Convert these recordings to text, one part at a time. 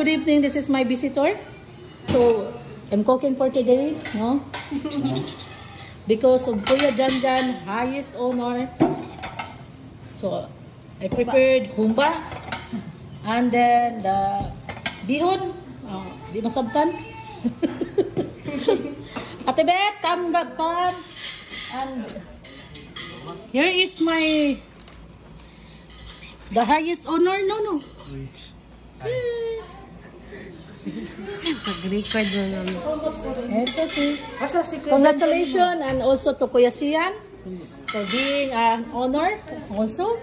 good evening. This is my visitor. So, I'm cooking for today, no? Because of Kuya Janjan, highest honor. So, I prepared humba. And then, the bihon. Oh, di masabtan. Ate Bet, come. And here is my the highest honor. No. Pag-record na namin. Ito congratulations and also to Kuya Sian for being an honor also.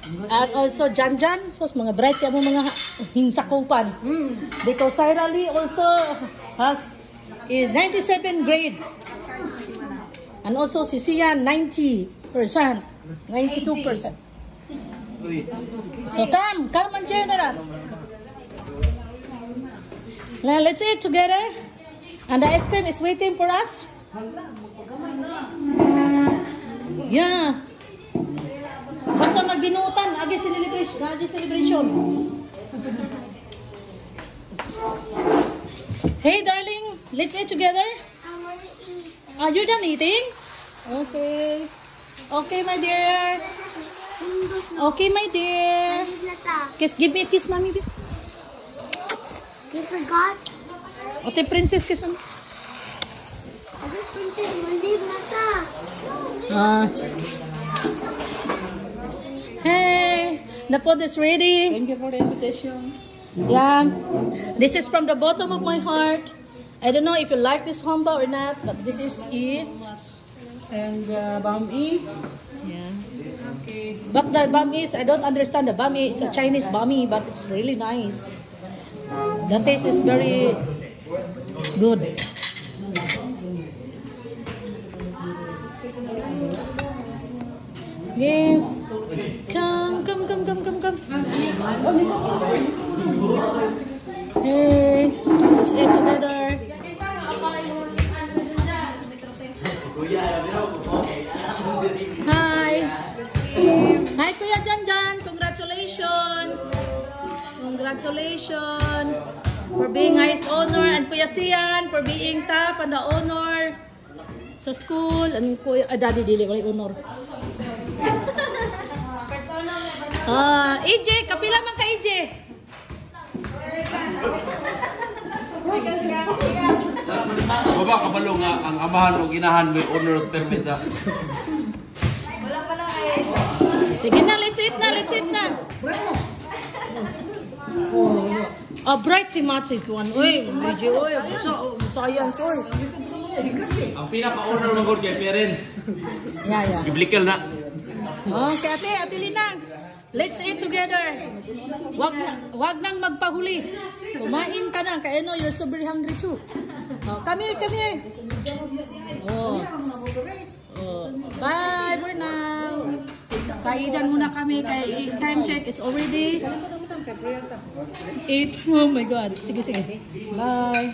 And also Janjan, so mga bright ka mo mga hinsakupan. Because Syra Lee also has in 97 grade. And also si Sian 90%, 92%. So come and join us. Now let's eat together. And the ice cream is waiting for us. Yeah. Basta magbinutan, agi celebration. Hey darling, let's eat together. Are you done eating? Okay. Okay, my dear. Okay, my dear. Give me a kiss, mommy. You forgot? Okay, princess, kiss mommy. Princess, Maldives mata. Hey, the food is ready. Thank you for the invitation. Yeah, this is from the bottom of my heart. I don't know if you like this humba or not, but this is it. And bami. Yeah. Okay. But the bami is, I don't understand the bami. It's a Chinese bami, but it's really nice. The taste is very good. Yeah. Come. Hey, let's eat together. Hi. Hi, Kuya Janjan. Congratulations. Congratulations for being highest honor, and Kuya Sian for being top and the honor sa school, and Kuya Daddy dili wala honor. EJ, kapila man ka EJ? Baba kabalo nga ang amahan o ginahan may honor of permisa. Wala pa lang eh. Sige na, let's eat na. Oh, bright si Matsi Kuan. Uy, medyo uy, science uy. Ang pinaka-honor ng good kay parents. Yeah. Biblical na. Okay, Ate Linang. Let's eat together. Wag nang magpahuli. Kumain ka na, kaya no, you're so very hungry too. Oh, come here. Oh. Bye for now. Kainan muna kami kay time check is already 8. Oh my God. Sige. Bye.